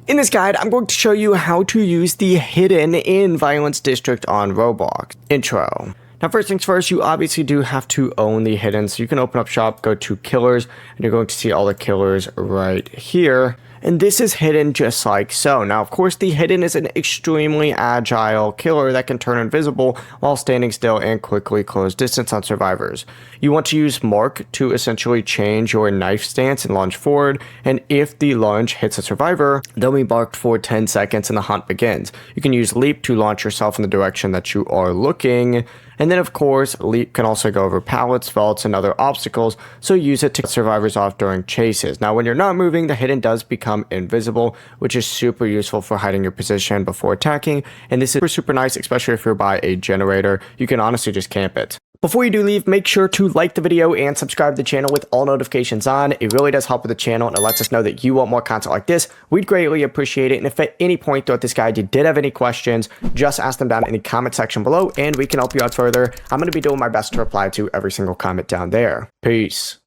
In this guide, I'm going to show you how to use the hidden in Violence District on Roblox. Intro. Now, first things first, you obviously do have to own the hidden. So you can open up shop, go to killers, and you're going to see all the killers right here. And this is hidden just like so. Now, of course, the hidden is an extremely agile killer that can turn invisible while standing still and quickly close distance on survivors. You want to use mark to essentially change your knife stance and lunge forward. And if the lunge hits a survivor, they'll be marked for 10 seconds and the hunt begins. You can use leap to launch yourself in the direction that you are looking. And then, of course, leap can also go over pallets, vaults, and other obstacles, so use it to cut survivors off during chases. Now, when you're not moving, the hidden does become invisible, which is super useful for hiding your position before attacking, and this is super nice, especially if you're by a generator. You can honestly just camp it. Before you do leave, make sure to like the video and subscribe to the channel with all notifications on. It really does help with the channel and it lets us know that you want more content like this. We'd greatly appreciate it. And if at any point throughout this guide you did have any questions, just ask them down in the comment section below and we can help you out further. I'm going to be doing my best to reply to every single comment down there. Peace.